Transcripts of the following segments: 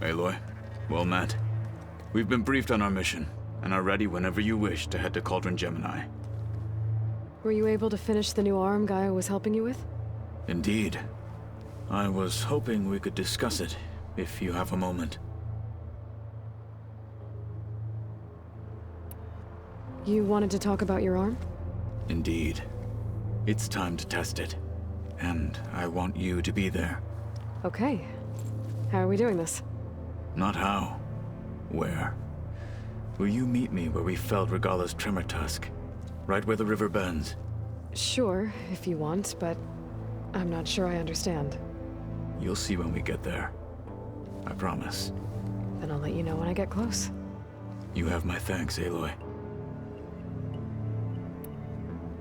Aloy, well met. We've been briefed on our mission, and are ready whenever you wish to head to Cauldron Gemini. Were you able to finish the new arm Gaia was helping you with? Indeed. I was hoping we could discuss it, if you have a moment. You wanted to talk about your arm? Indeed. It's time to test it, and I want you to be there. Okay. How are we doing this? Not how. Where? Will you meet me where we felled Regala's tremor tusk? Right where the river bends? Sure, if you want, but I'm not sure I understand. You'll see when we get there. I promise. Then I'll let you know when I get close. You have my thanks, Aloy.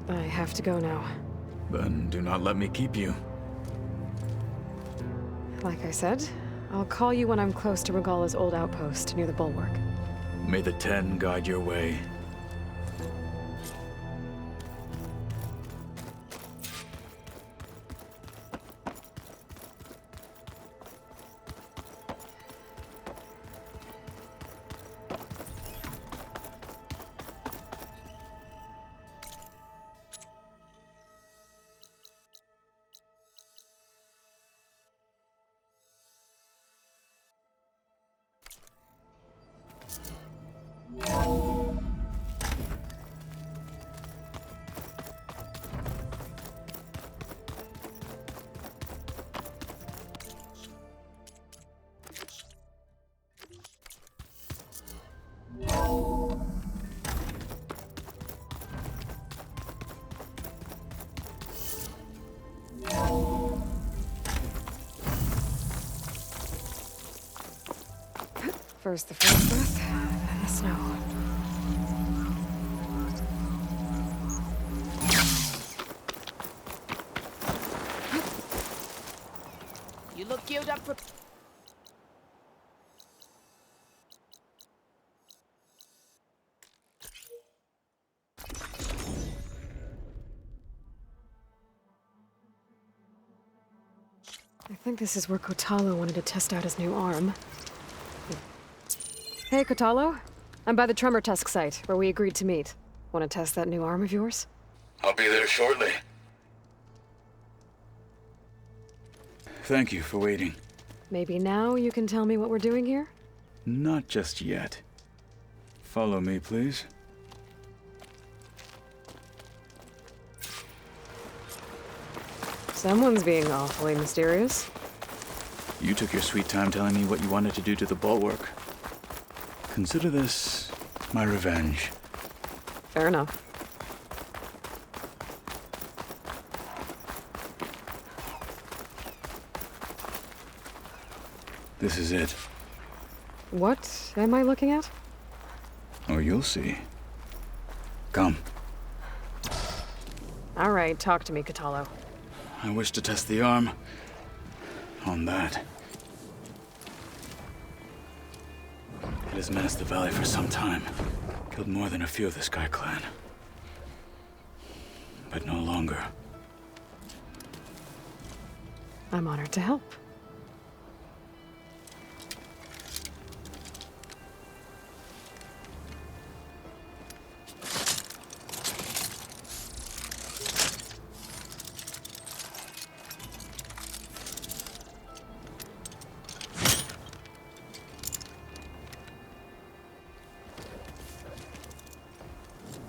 I have to go now. Then do not let me keep you. Like I said, I'll call you when I'm close to Regala's old outpost near the bulwark. May the Ten guide your way. First the first breath, then the snow. You look geared up for... I think this is where Kotalo wanted to test out his new arm. Hey, Kotalo. I'm by the Tremor Tusk site, where we agreed to meet. Want to test that new arm of yours? I'll be there shortly. Thank you for waiting. Maybe now you can tell me what we're doing here? Not just yet. Follow me, please. Someone's being awfully mysterious. You took your sweet time telling me what you wanted to do to the bulwark. Consider this my revenge. Fair enough. This is it. What am I looking at? Oh, you'll see. Come. All right, talk to me, Kotalo. I wish to test the arm on that. It has menaced the valley for some time. Killed more than a few of the Sky Clan. But no longer. I'm honored to help.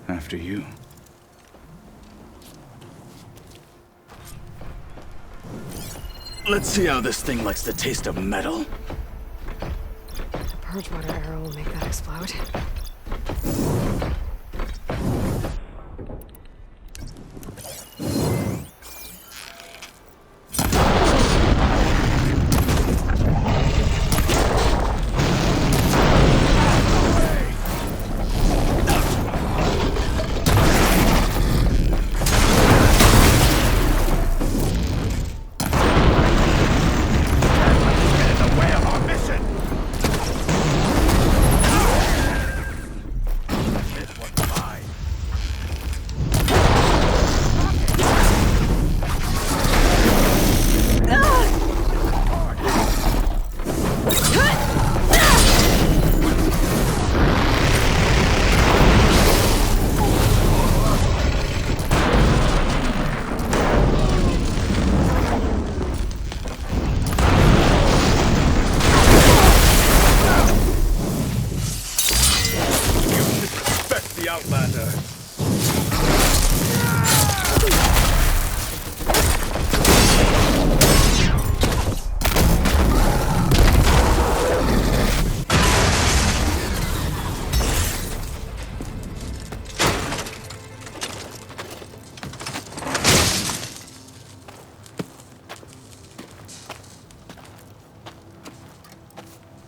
After you. Let's see how this thing likes the taste of metal. The purge water arrow will make that explode.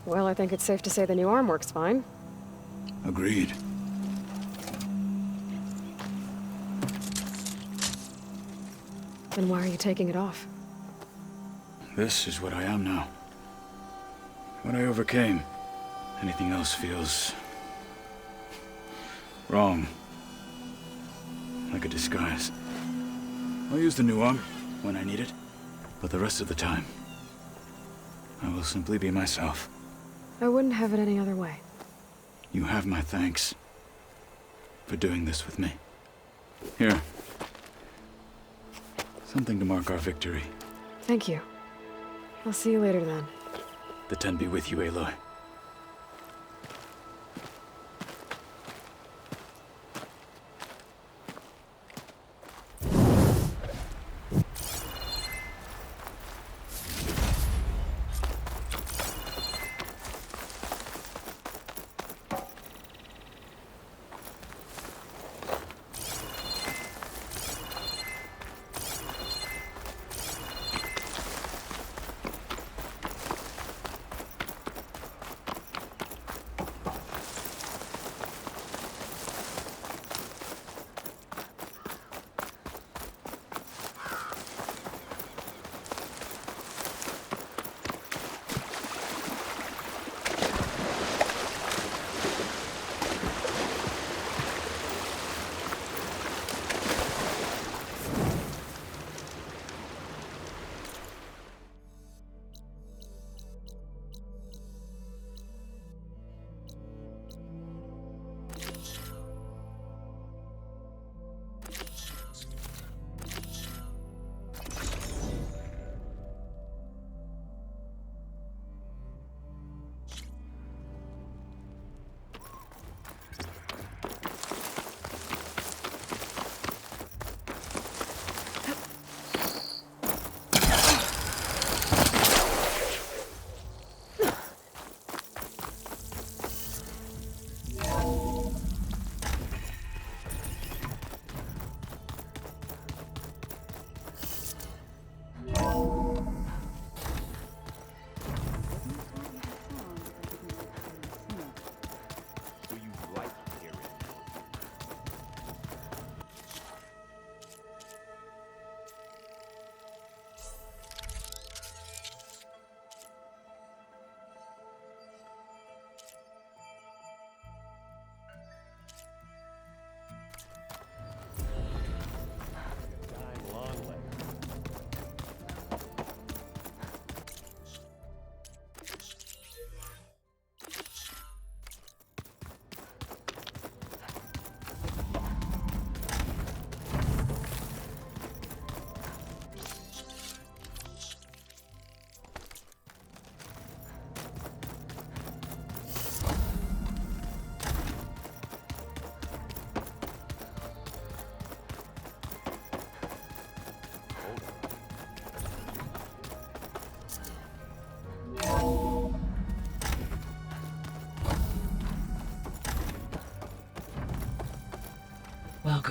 Well, I think it's safe to say the new arm works fine. Agreed. Then why are you taking it off? This is what I am now. What I overcame. Anything else feels... wrong. Like a disguise. I'll use the new arm when I need it, but the rest of the time, I will simply be myself. I wouldn't have it any other way. You have my thanks for doing this with me. Here. Something to mark our victory. Thank you. I'll see you later then. The Ten be with you, Aloy.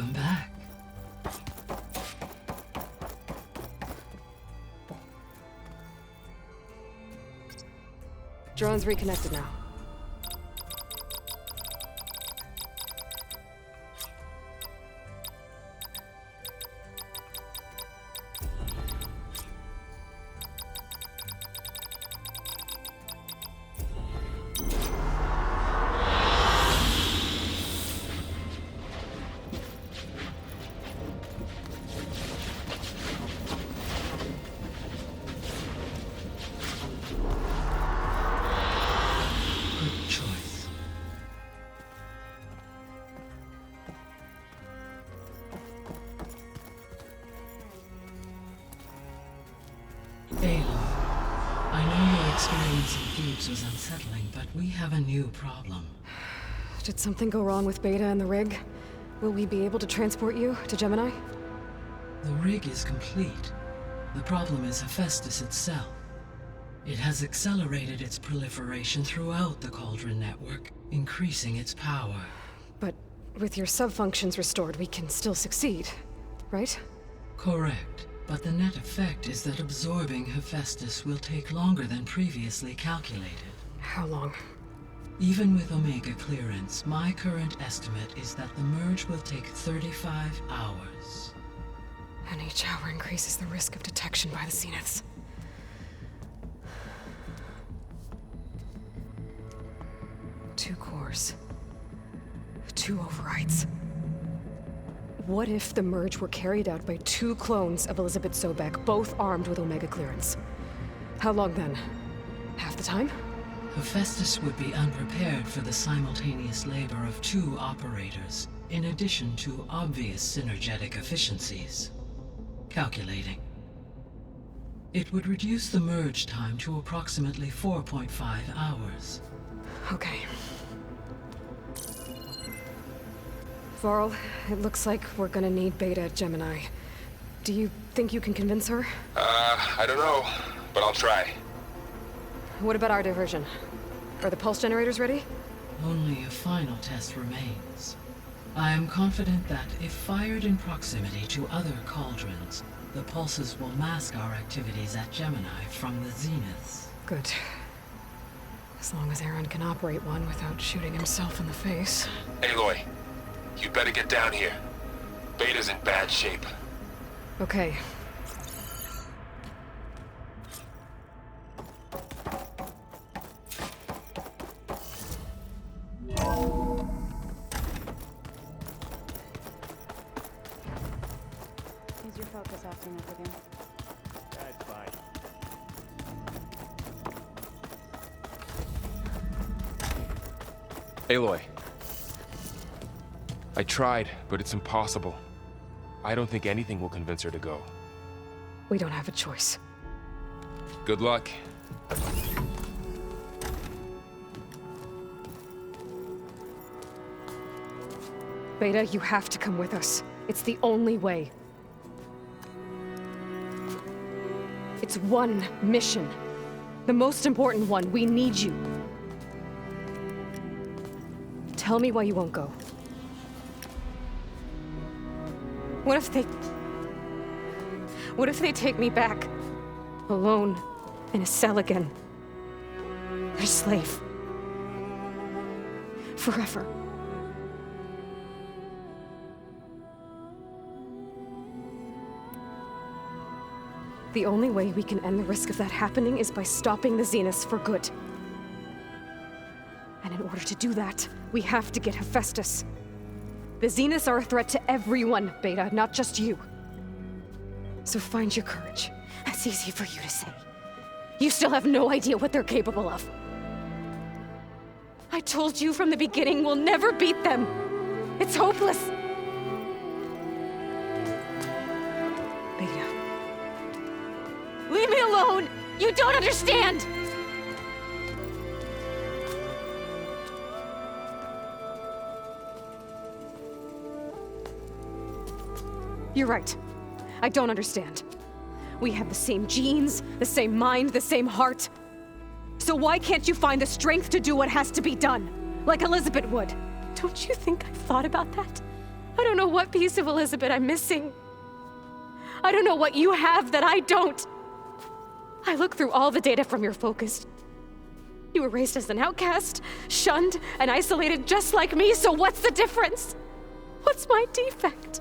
Welcome back. Drone's reconnected now. Good choice. Aloy, I know your experience in Thebes was unsettling, but we have a new problem. Did something go wrong with Beta and the rig? Will we be able to transport you to Gemini? The rig is complete. The problem is Hephaestus itself. It has accelerated its proliferation throughout the Cauldron network, increasing its power. But with your sub-functions restored, we can still succeed, right? Correct, but the net effect is that absorbing Hephaestus will take longer than previously calculated. How long? Even with Omega clearance, my current estimate is that the merge will take 35 hours. And each hour increases the risk of detection by the Zeniths. Two cores. Two overrides. What if the merge were carried out by two clones of Elizabeth Sobek, both armed with Omega clearance? How long then? Half the time? Hephaestus would be unprepared for the simultaneous labor of two operators, in addition to obvious synergetic efficiencies. Calculating. It would reduce the merge time to approximately 4.5 hours. Okay. Varl, it looks like we're gonna need Beta at Gemini. Do you think you can convince her? I don't know, but I'll try. What about our diversion? Are the pulse generators ready? Only a final test remains. I am confident that if fired in proximity to other cauldrons, the pulses will mask our activities at Gemini from the Zeniths. Good. As long as Aaron can operate one without shooting himself in the face. Aloy, you better get down here. Beta's in bad shape. Okay. Is your focus acting up again? That's fine. Aloy. I tried, but it's impossible. I don't think anything will convince her to go. We don't have a choice. Good luck. Beta, you have to come with us. It's the only way. It's one mission. The most important one. We need you. Tell me why you won't go. What if they take me back? Alone, in a cell again. Their slave. Forever. The only way we can end the risk of that happening is by stopping the Zeniths for good. And in order to do that, we have to get Hephaestus. The Zeniths are a threat to everyone, Beta, not just you. So find your courage. That's easy for you to say. You still have no idea what they're capable of. I told you from the beginning we'll never beat them. It's hopeless. Beta. Leave me alone! You don't understand! You're right. I don't understand. We have the same genes, the same mind, the same heart. So why can't you find the strength to do what has to be done? Like Elizabeth would. Don't you think I've thought about that? I don't know what piece of Elizabeth I'm missing. I don't know what you have that I don't. I looked through all the data from your focus. You were raised as an outcast, shunned, and isolated just like me, so what's the difference? What's my defect?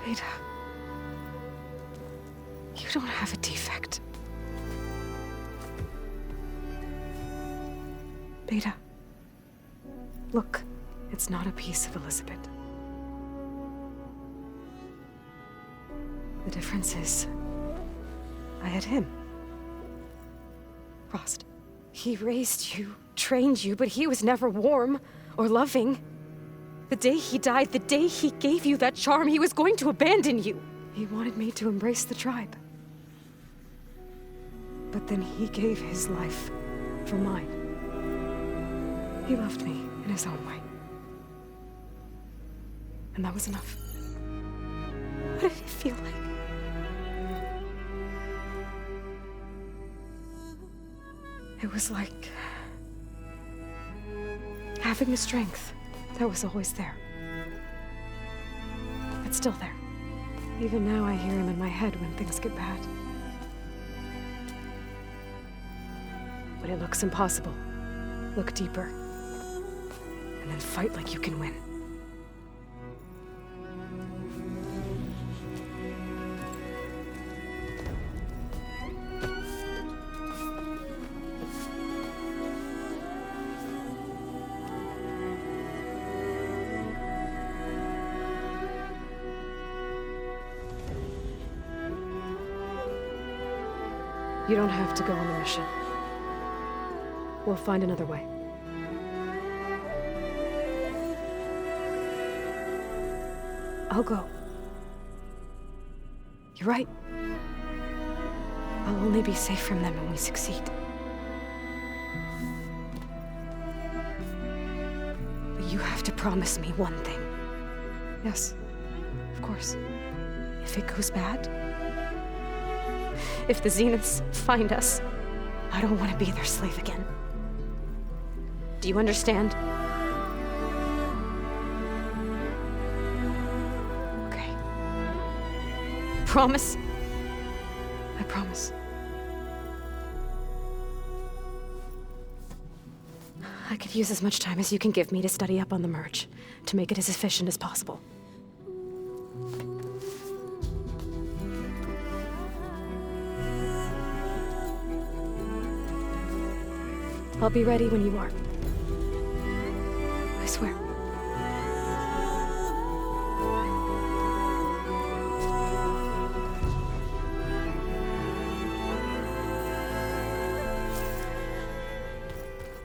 Beta, you don't have a defect. Beta, look, it's not a piece of Elizabeth. The difference is, I had him. Frost. He raised you, trained you, but he was never warm or loving. The day he died, the day he gave you that charm, he was going to abandon you. He wanted me to embrace the tribe. But then he gave his life for mine. He loved me in his own way. And that was enough. What did it feel like? It was like having the strength that was always there. It's still there. Even now I hear him in my head when things get bad. When it looks impossible, look deeper. And then fight like you can win. You don't have to go on the mission. We'll find another way. I'll go. You're right. I'll only be safe from them when we succeed. But you have to promise me one thing. Yes, of course. If it goes bad, if the Zeniths find us, I don't want to be their slave again. Do you understand? Okay. Promise? I promise. I could use as much time as you can give me to study up on the merge, to make it as efficient as possible. I'll be ready when you are. I swear.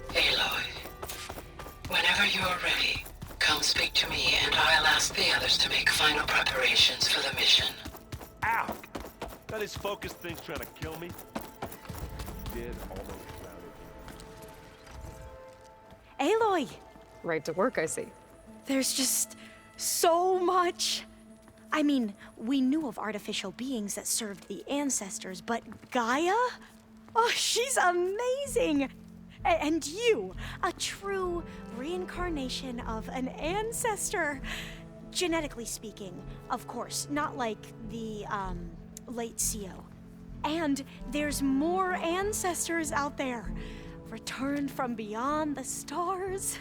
Aloy, whenever you're ready, come speak to me and I'll ask the others to make final preparations for the mission. Ow! That his focus thing's trying to kill me. Did almost drown Aloy! Right to work, I see. There's just so much. I mean, we knew of artificial beings that served the ancestors, but Gaia? Oh, she's amazing! And you, a true reincarnation of an ancestor. Genetically speaking, of course, not like the, late CO. And there's more ancestors out there, returned from beyond the stars.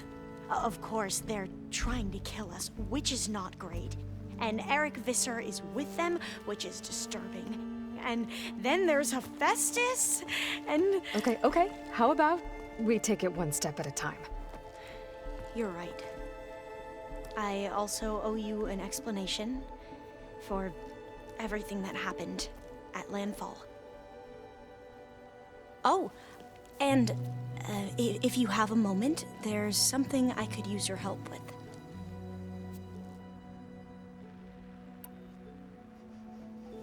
Of course, they're trying to kill us, which is not great. And Eric Visser is with them, which is disturbing. And then there's Hephaestus, and... Okay. How about we take it one step at a time? You're right. I also owe you an explanation for everything that happened at Landfall. Oh, and if you have a moment, there's something I could use your help with.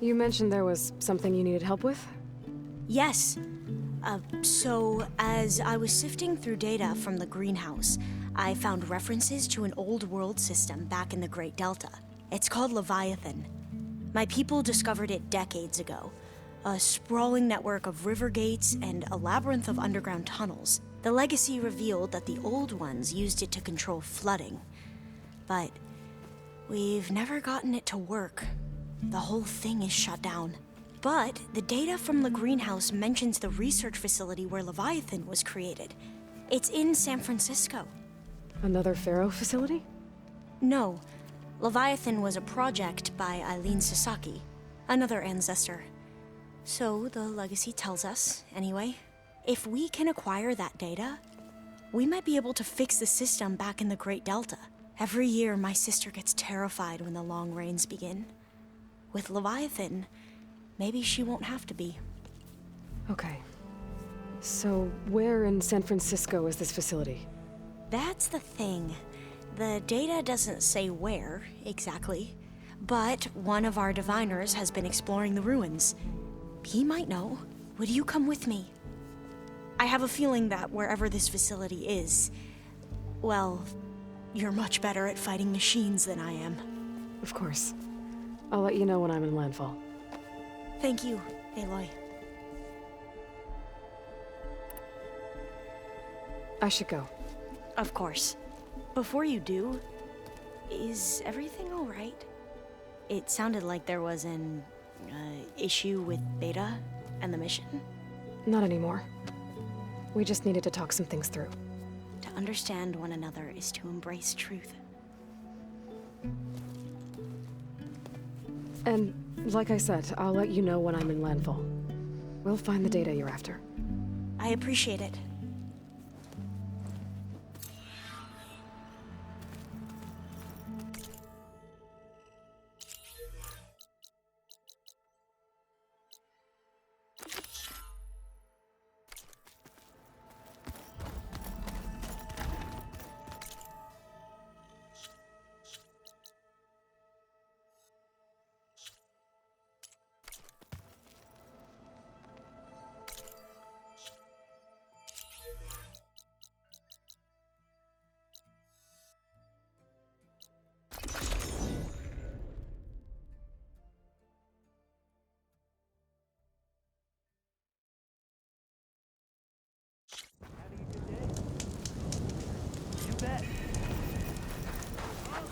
You mentioned there was something you needed help with? Yes. So, as I was sifting through data from the greenhouse, I found references to an old world system back in the Great Delta. It's called Leviathan. My people discovered it decades ago. A sprawling network of river gates and a labyrinth of underground tunnels. The legacy revealed that the old ones used it to control flooding. But we've never gotten it to work. The whole thing is shut down. But the data from the greenhouse mentions the research facility where Leviathan was created. It's in San Francisco. Another Pharaoh facility? No. Leviathan was a project by Eileen Sasaki, another ancestor. So the legacy tells us, anyway, if we can acquire that data, we might be able to fix the system back in the Great Delta. Every year, my sister gets terrified when the long rains begin. With Leviathan, maybe she won't have to be. Okay. So, where in San Francisco is this facility? That's the thing. The data doesn't say where, exactly. But one of our diviners has been exploring the ruins. He might know. Would you come with me? I have a feeling that wherever this facility is, well, you're much better at fighting machines than I am. Of course. I'll let you know when I'm in landfall. Thank you, Aloy. I should go. Of course. Before you do, is everything all right? It sounded like there was an issue with Beta and the mission. Not anymore. We just needed to talk some things through. To understand one another is to embrace truth. And, like I said, I'll let you know when I'm in landfall. We'll find the data you're after. I appreciate it.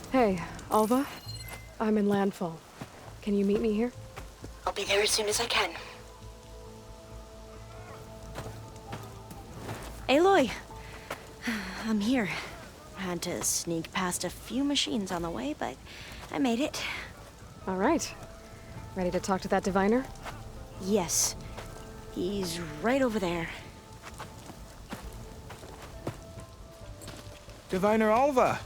Hey, Alva? I'm in landfall. Can you meet me here? I'll be there as soon as I can. Aloy! I'm here. Had to sneak past a few machines on the way, but I made it. All right. Ready to talk to that diviner? Yes. He's right over there. Diviner Alva,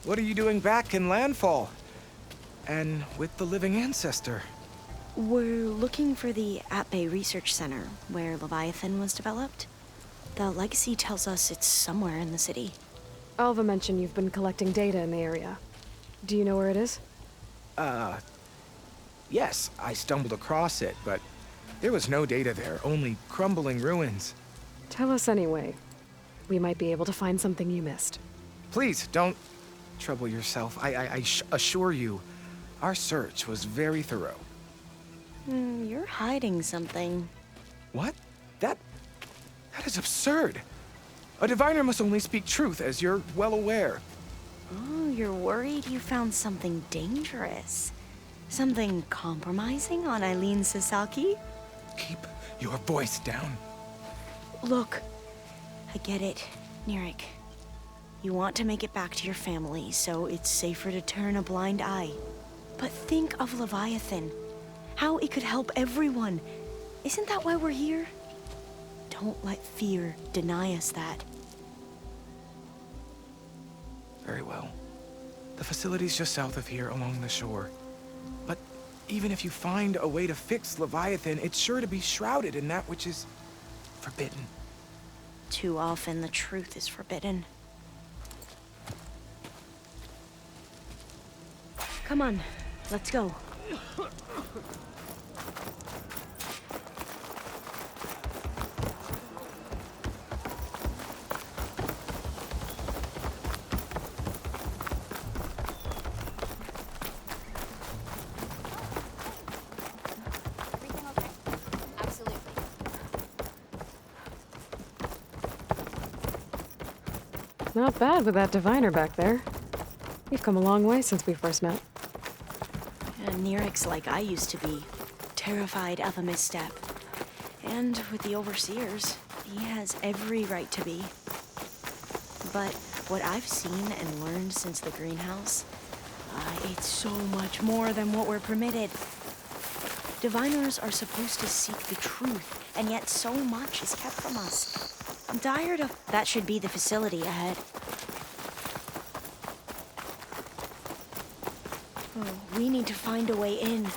what are you doing back in landfall? And with the living ancestor? We're looking for the At-Bay Research Center, where Leviathan was developed. The legacy tells us it's somewhere in the city. Alva mentioned you've been collecting data in the area. Do you know where it is? Yes, I stumbled across it, but there was no data there, only crumbling ruins. Tell us anyway. We might be able to find something you missed. Please, don't trouble yourself. I assure you, our search was very thorough. You're hiding something. What? That is absurd. A diviner must only speak truth, as you're well aware. Oh, you're worried you found something dangerous. Something compromising on Eileen Sasaki? Keep your voice down. Look, I get it, Nirik. You want to make it back to your family, so it's safer to turn a blind eye. But think of Leviathan. How it could help everyone. Isn't that why we're here? Don't let fear deny us that. Very well. The facility's just south of here, along the shore. But even if you find a way to fix Leviathan, it's sure to be shrouded in that which is forbidden. Too often the truth is forbidden. Come on, let's go. Not bad with that diviner back there. You've come a long way since we first met. And Nerek's like I used to be, terrified of a misstep. And with the Overseers, he has every right to be. But what I've seen and learned since the greenhouse, it's so much more than what we're permitted. Diviners are supposed to seek the truth, and yet so much is kept from us. I'm tired of... That should be the facility ahead. Oh, we need to find a way in.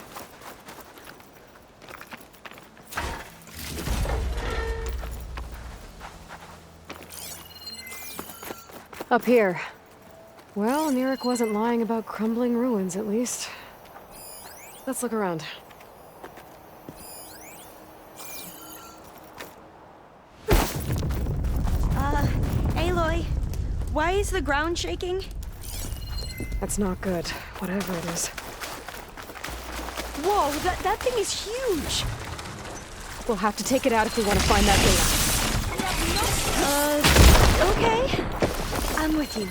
Up here. Well, Nerek wasn't lying about crumbling ruins, at least. Let's look around. Aloy, why is the ground shaking? That's not good, whatever it is. Whoa, that thing is huge! We'll have to take it out if we want to find that thing. Okay. I'm with you.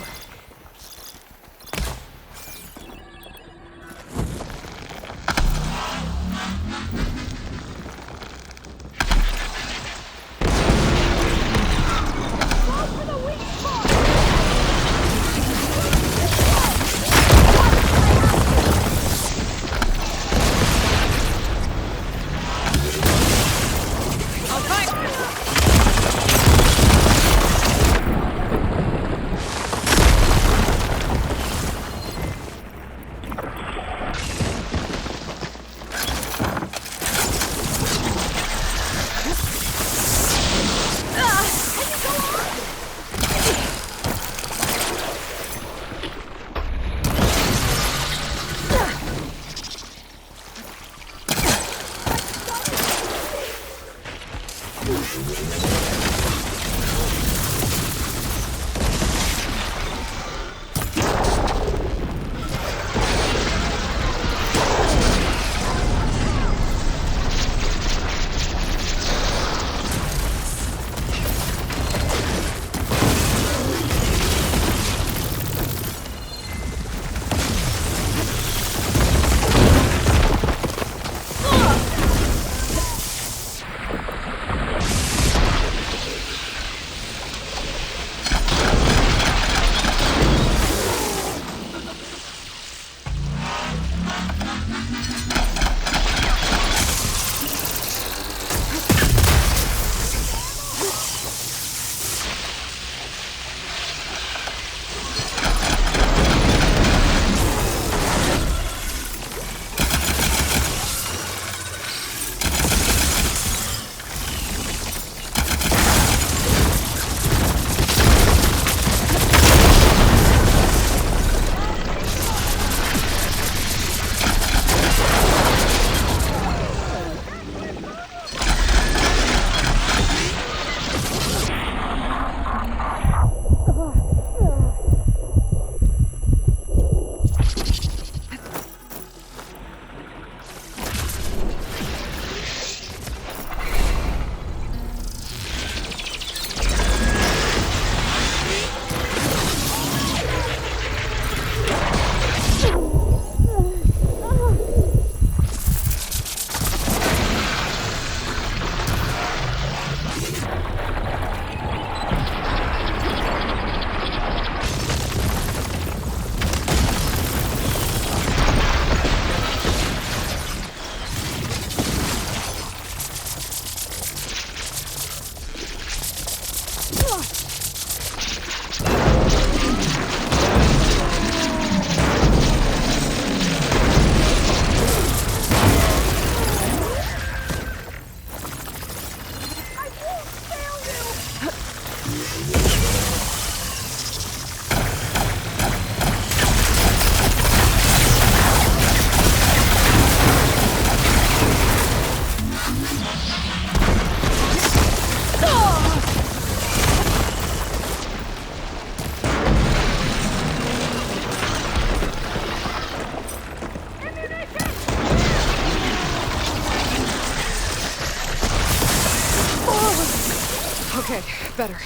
Okay, better.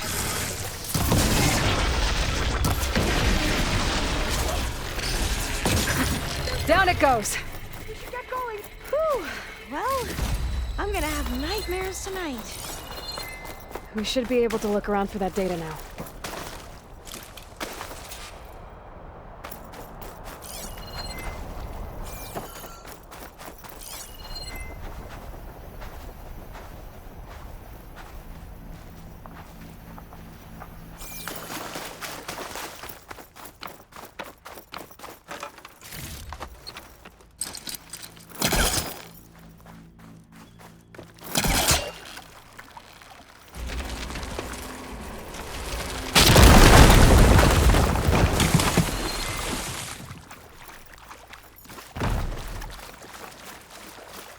Down it goes. We should get going. Whew. Well, I'm gonna have nightmares tonight. We should be able to look around for that data now.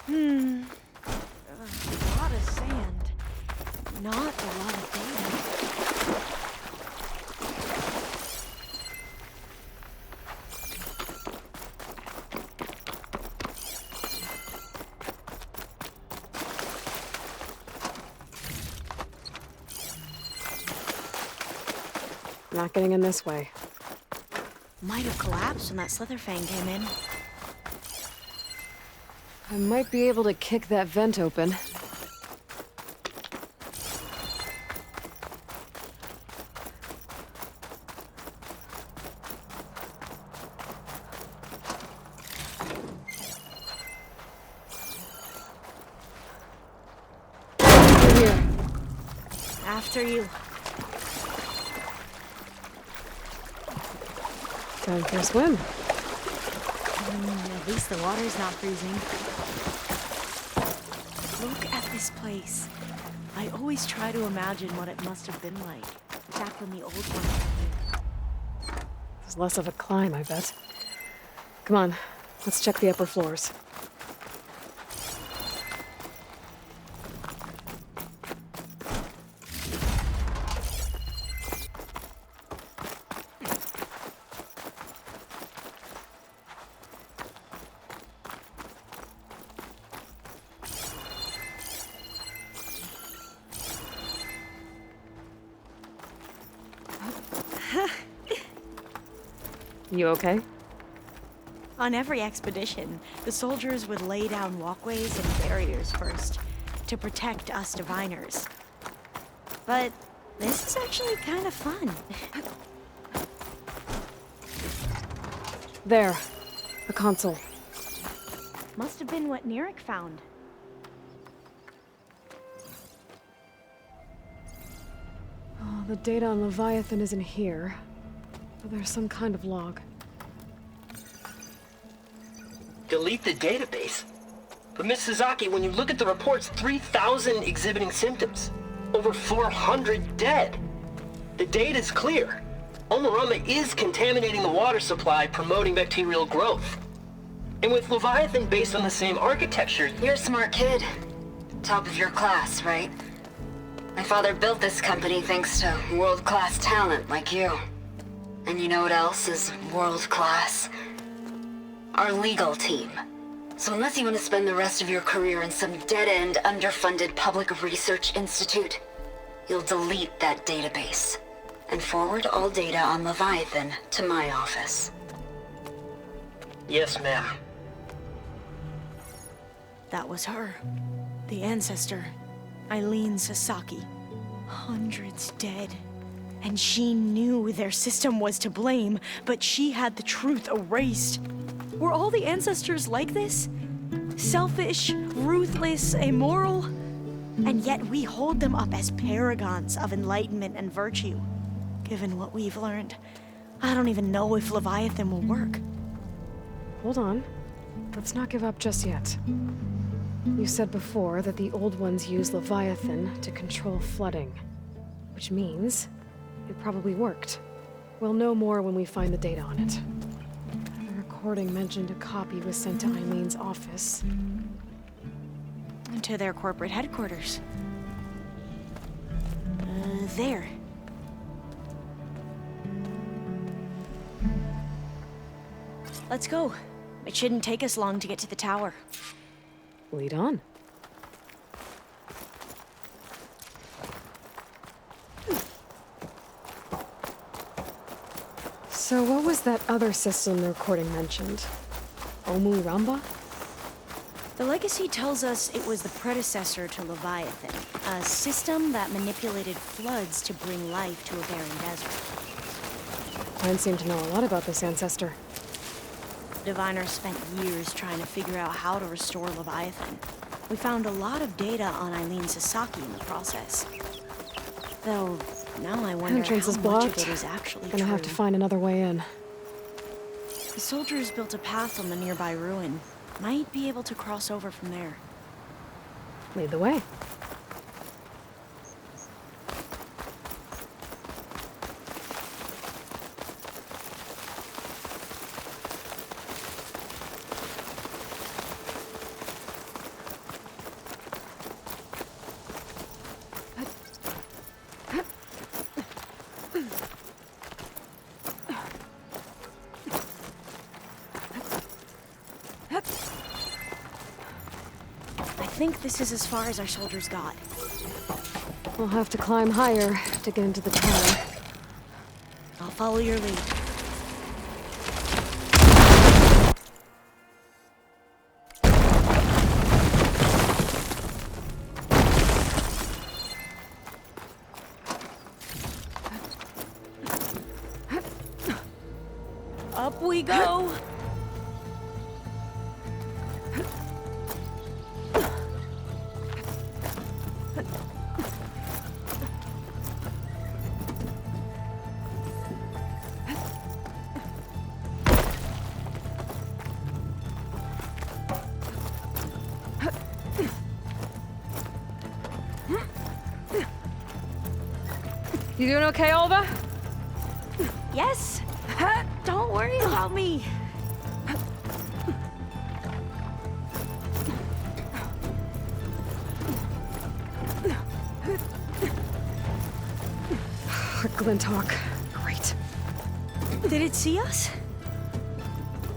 A lot of sand. Not a lot of data. Not getting in this way. Might have collapsed when that Slitherfang came in. I might be able to kick that vent open. Over here. After you. Time for a swim. At least the water's not freezing. Look at this place. I always try to imagine what it must have been like back when the old one lived here. It's less of a climb, I bet. Come on, let's check the upper floors. You okay? On every expedition, the soldiers would lay down walkways and barriers first to protect us diviners. But this is actually kind of fun. There. A console. Must have been what Neric found. Oh, the data on Leviathan isn't here. But there's some kind of log. Delete the database? But Miss Sasaki, when you look at the reports, 3,000 exhibiting symptoms. Over 400 dead. The data's clear. Omarama is contaminating the water supply, promoting bacterial growth. And with Leviathan based on the same architecture... You're a smart kid. Top of your class, right? My father built this company thanks to world-class talent like you. And you know what else is world-class? Our legal team. So unless you want to spend the rest of your career in some dead-end, underfunded public research institute, you'll delete that database and forward all data on Leviathan to my office. Yes, ma'am. That was her. The ancestor. Eileen Sasaki. Hundreds dead. And she knew their system was to blame, but she had the truth erased. Were all the ancestors like this? Selfish, ruthless, immoral? And yet we hold them up as paragons of enlightenment and virtue. Given what we've learned, I don't even know if Leviathan will work. Hold on. Let's not give up just yet. You said before that the old ones use Leviathan to control flooding. Which means it probably worked. We'll know more when we find the data on it. The recording mentioned a copy was sent to Eileen's office. To their corporate headquarters. There. Let's go. It shouldn't take us long to get to the tower. Lead on. So what was that other system the recording mentioned? Omu Ramba? The legacy tells us it was the predecessor to Leviathan, a system that manipulated floods to bring life to a barren desert. Glenn seemed to know a lot about this ancestor. Diviners spent years trying to figure out how to restore Leviathan. We found a lot of data on Eileen Sasaki in the process. Though, now I wonder Entrance how is much blocked. of it is actually Gonna true. have to find another way in. The soldiers built a path on the nearby ruin. Might be able to cross over from there. Lead the way. I think this is as far as our soldiers got. We'll have to climb higher to get into the tower. I'll follow your lead. Up we go! You doing okay, Olva? Yes! Don't worry about me! Glinthawk. Great. Did it see us?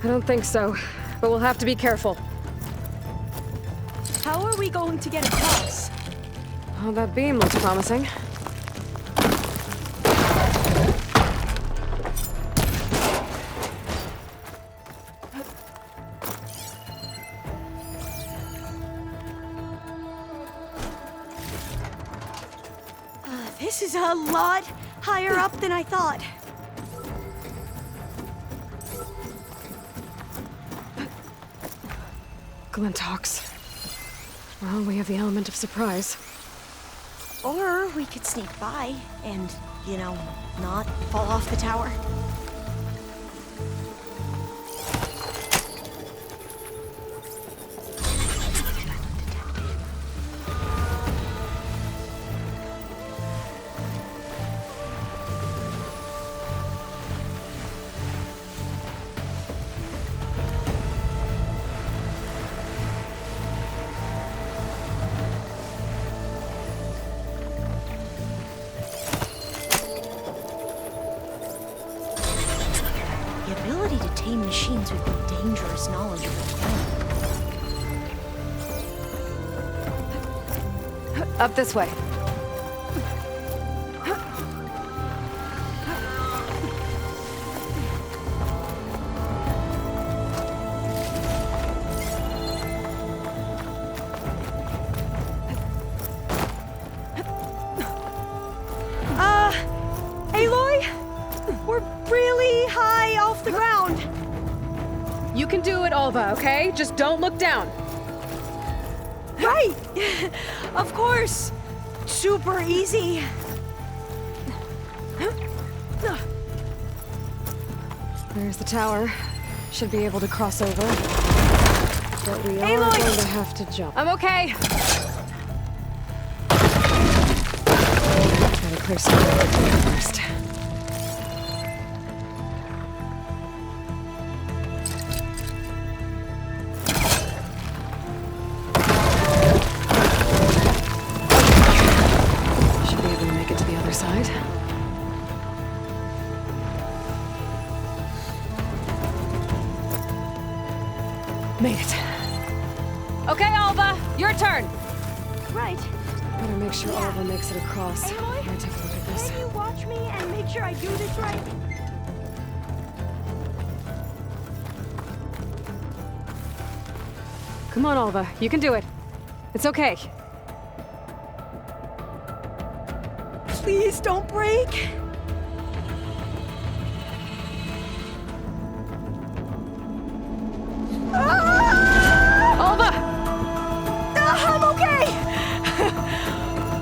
I don't think so, but we'll have to be careful. How are we going to get across? Oh, that beam looks promising. This is a lot higher up than I thought. Glinthawks. Well, we have the element of surprise. Or we could sneak by and, you know, not fall off the tower. The ability to tame machines would be dangerous knowledge of the planet. Up this way. Aloy? We're really high off the ground. You can do it, Olva, okay? Just don't look down. Right! Of course! Super easy. There's the tower. Should be able to cross over. But we are Aloy! going to have to jump. I'm okay! Gotta clear some of the debris first. Should be able to make it to the other side. Made it. Okay, Alva, your turn. Right. Better make sure Alva makes it across. Aloy? Let me take a look at this. Can you watch me and make sure I do this right? Come on, Alva. You can do it. It's okay. Please don't break. Alva! I'm okay!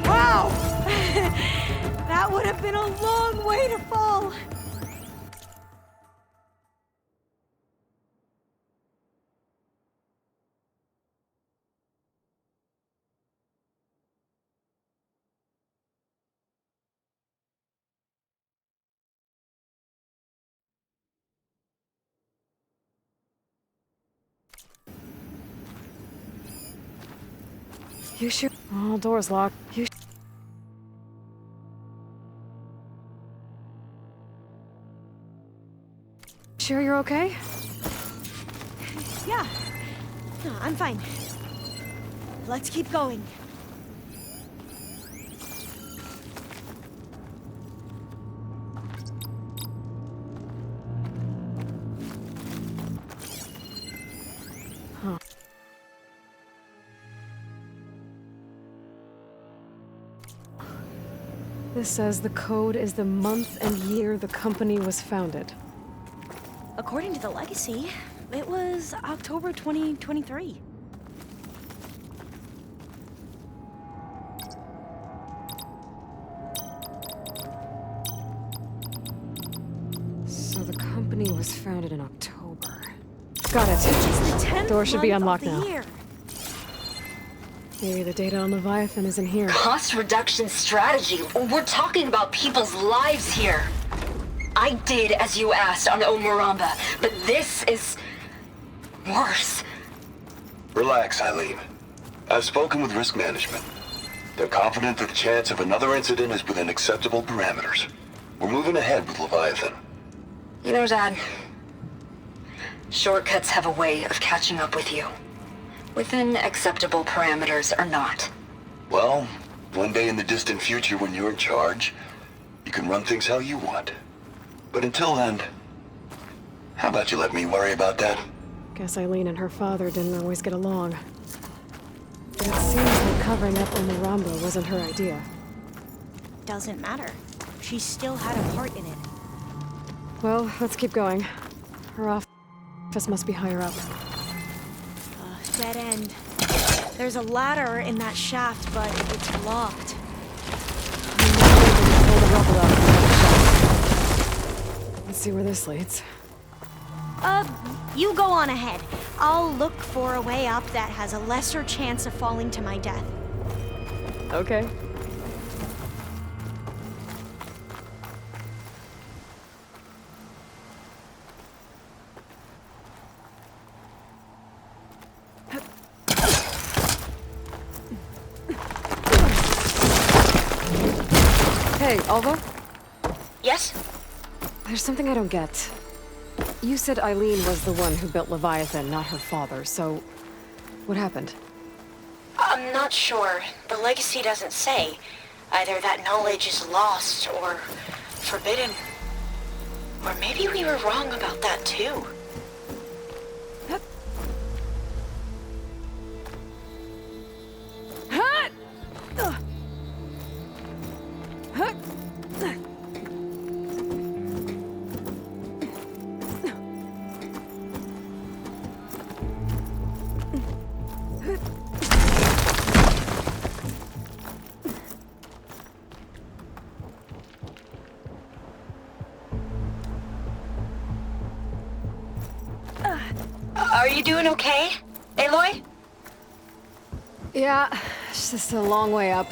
Wow! That would have been a long way to fall. You sure? All doors locked. You sure you're okay? Yeah. No, I'm fine. Let's keep going. This says the code is the month and year the company was founded. According to the legacy, it was October 2023. So the company was founded in October. Got it. Which is the 10th Door should be month unlocked of the now. year. Maybe the data on Leviathan isn't here. Cost reduction strategy. We're talking about people's lives here. I did as you asked on Omuramba, but this is worse. Relax, Eileen. I've spoken with risk management. They're confident that the chance of another incident is within acceptable parameters. We're moving ahead with Leviathan. You know, Dad, shortcuts have a way of catching up with you. Within acceptable parameters or not. Well, one day in the distant future when you're in charge, you can run things how you want. But until then, how about you let me worry about that? Guess Eileen and her father didn't always get along. But it seems like covering up Omuramba wasn't her idea. Doesn't matter. She still had a part in it. Well, let's keep going. Her office must be higher up. Dead end. There's a ladder in that shaft, but it's locked. Pull the rubble out from the shaft. Let's see where this leads. You go on ahead. I'll look for a way up that has a lesser chance of falling to my death. Okay. Hey, Alva? Yes? There's something I don't get. You said Eileen was the one who built Leviathan, not her father, so... what happened? I'm not sure. The legacy doesn't say. Either that knowledge is lost or forbidden. Or maybe we were wrong about that too. Are you doing okay, Aloy? Yeah, it's just a long way up.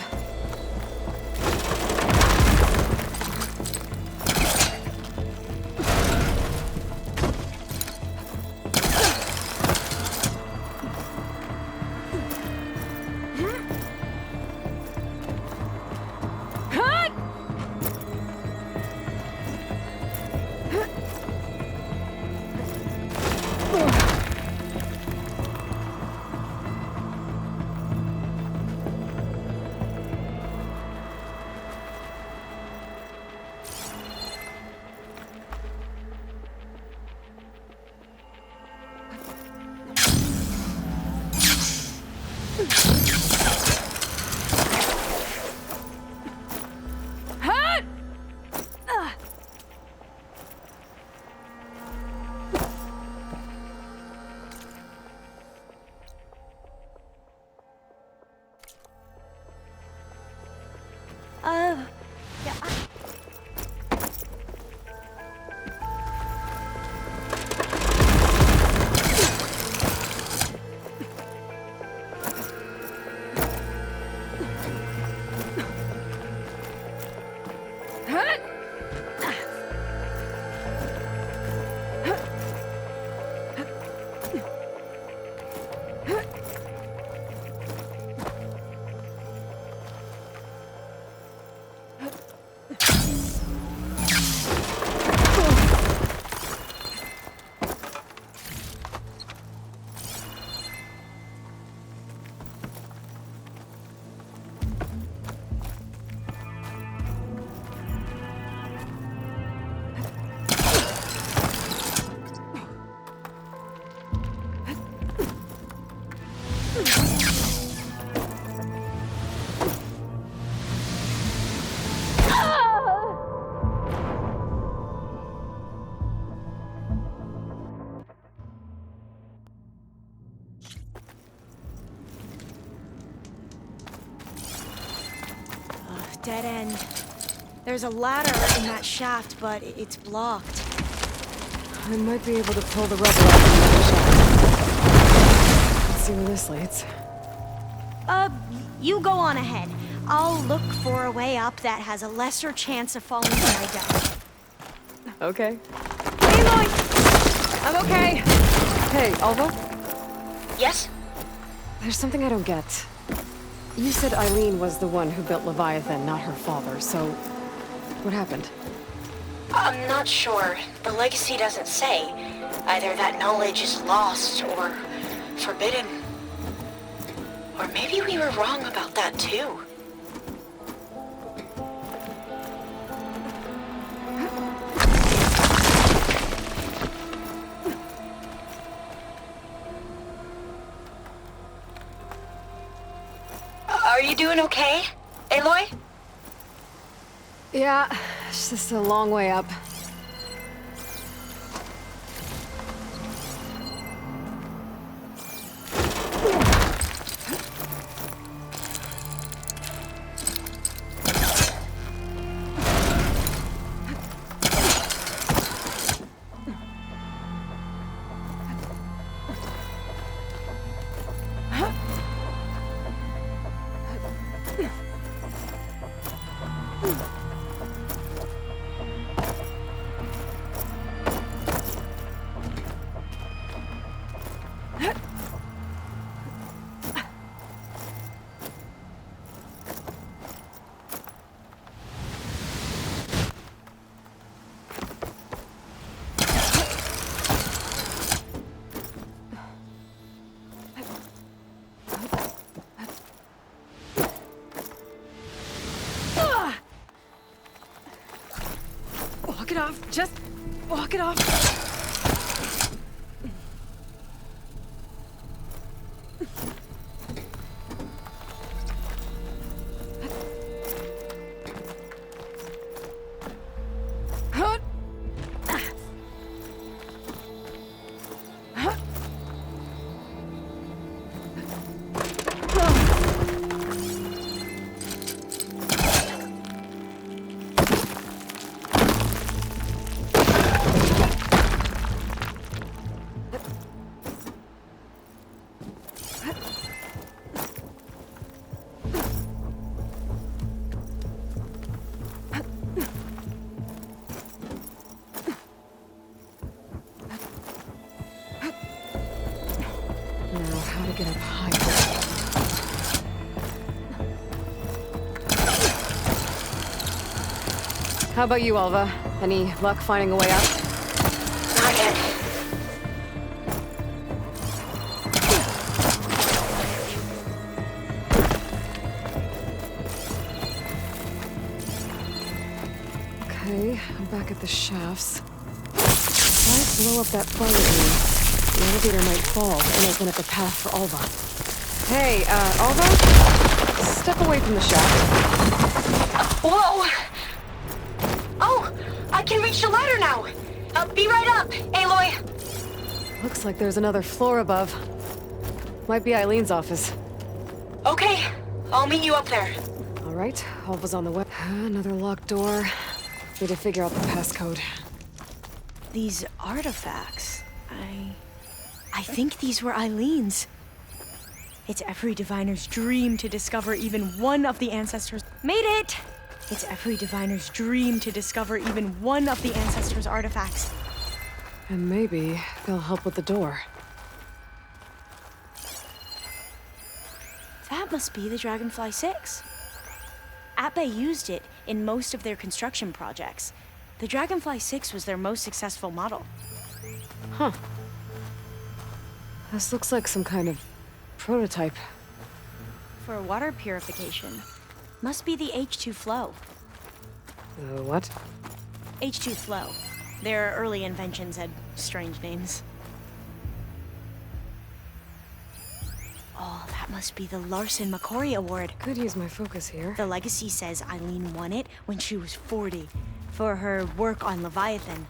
dead end. There's a ladder in that shaft, but it's blocked. I might be able to pull the rubber out from the shaft. Let's see where this leads. You go on ahead. I'll look for a way up that has a lesser chance of falling than I do. Okay. Hey, Aloy! I'm okay. Hey, Alva? Yes? There's something I don't get. You said Eileen was the one who built Leviathan, not her father, so... what happened? I'm not sure. The legacy doesn't say. Either that knowledge is lost or forbidden. Or maybe we were wrong about that too. Are you doing okay, Aloy? Yeah, it's just a long way up. Walk it off. Just walk it off. How to get up higher. How about you, Alva? Any luck finding a way up? Not yet. Okay, I'm back at the shafts. If I blow up that fire room, the elevator might fall and open up a path for Alva. Hey, Alva? Step away from the shaft. Whoa! Oh! I can reach the ladder now! Be right up, Aloy! Looks like there's another floor above. Might be Eileen's office. Okay, I'll meet you up there. All right, Alva's on the way. Another locked door. Need to figure out the passcode. These artifacts, I think these were Eileen's. It's every diviner's dream to discover even one of the ancestors. Made it! It's every diviner's dream to discover even one of the ancestors' artifacts. And maybe they'll help with the door. That must be the Dragonfly 6. Ape used it in most of their construction projects. The Dragonfly 6 was their most successful model. Huh. This looks like some kind of prototype. For water purification. Must be the H2 flow. What? H2 flow. Their early inventions had strange names. Oh, that must be the Larson McCory Award. Could use my focus here. The legacy says Eileen won it when she was 40 for her work on Leviathan.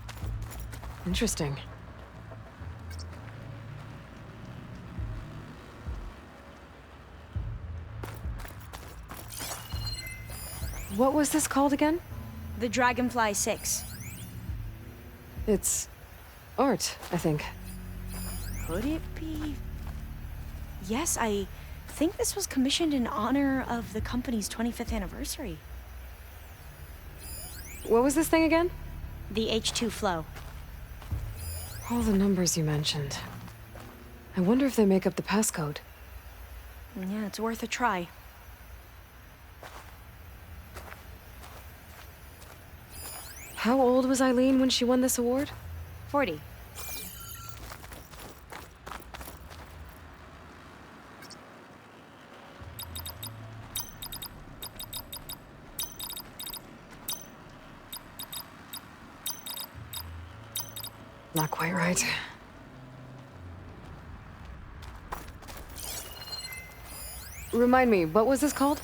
Interesting. What was this called again? The Dragonfly 6. It's art, I think. Could it be? Yes, I think this was commissioned in honor of the company's 25th anniversary. What was this thing again? The H2 flow. All the numbers you mentioned. I wonder if they make up the passcode. Yeah, it's worth a try. How old was Eileen when she won this award? 40. Not quite right. Remind me, what was this called?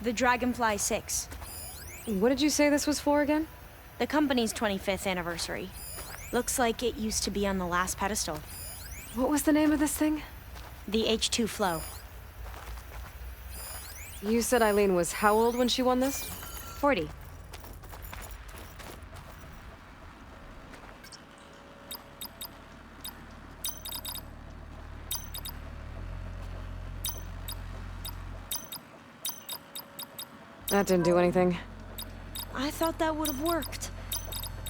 The Dragonfly 6. What did you say this was for again? The company's 25th anniversary. Looks like it used to be on the last pedestal. What was the name of this thing? The H2 flow. You said Eileen was how old when she won this? 40. That didn't do anything. I thought that would have worked.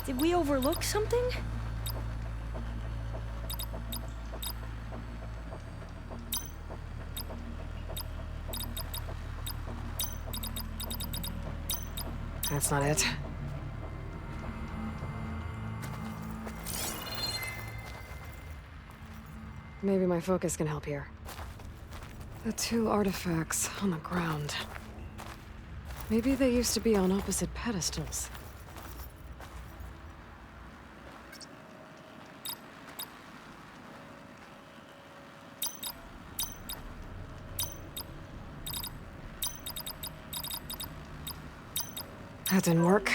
Did we overlook something? That's not it. Maybe my focus can help here. The two artifacts on the ground. Maybe they used to be on opposite pedestals. That didn't work.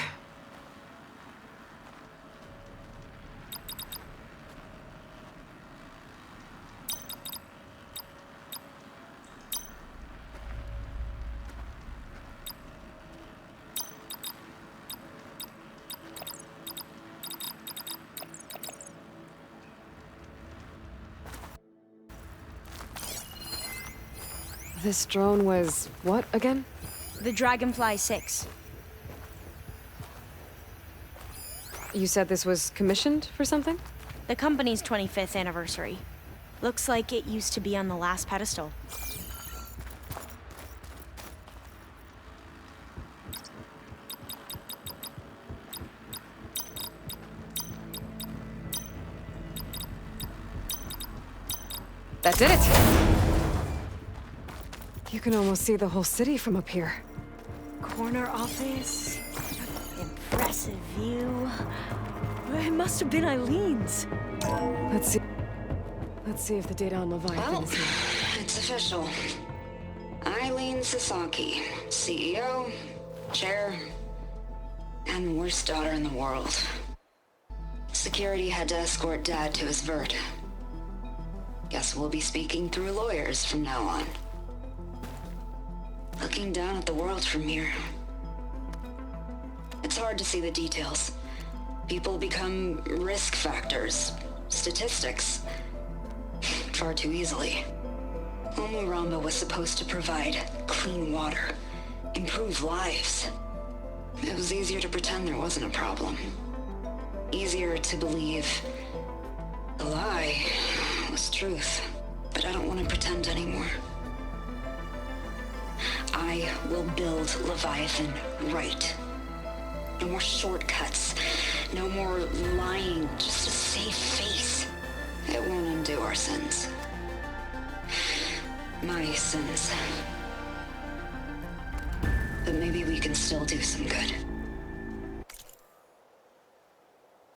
This drone was what again? The Dragonfly 6. You said this was commissioned for something? The company's 25th anniversary. Looks like it used to be on the last pedestal. That did it! You can almost see the whole city from up here. Corner office. Impressive view. It must have been Eileen's. Let's see if the data on Leviathan Well, is here. it's official. Eileen Sasaki, CEO, chair, and worst daughter in the world. Security had to escort Dad to his vert. Guess we'll be speaking through lawyers from now on. Looking down at the world from here. It's hard to see the details. People become risk factors, statistics, far too easily. Omuramba was supposed to provide clean water, improve lives. It was easier to pretend there wasn't a problem. Easier to believe the lie was truth. But I don't want to pretend anymore. I will build Leviathan right. No more shortcuts. No more lying just to save face. It won't undo our sins. My sins. But maybe we can still do some good.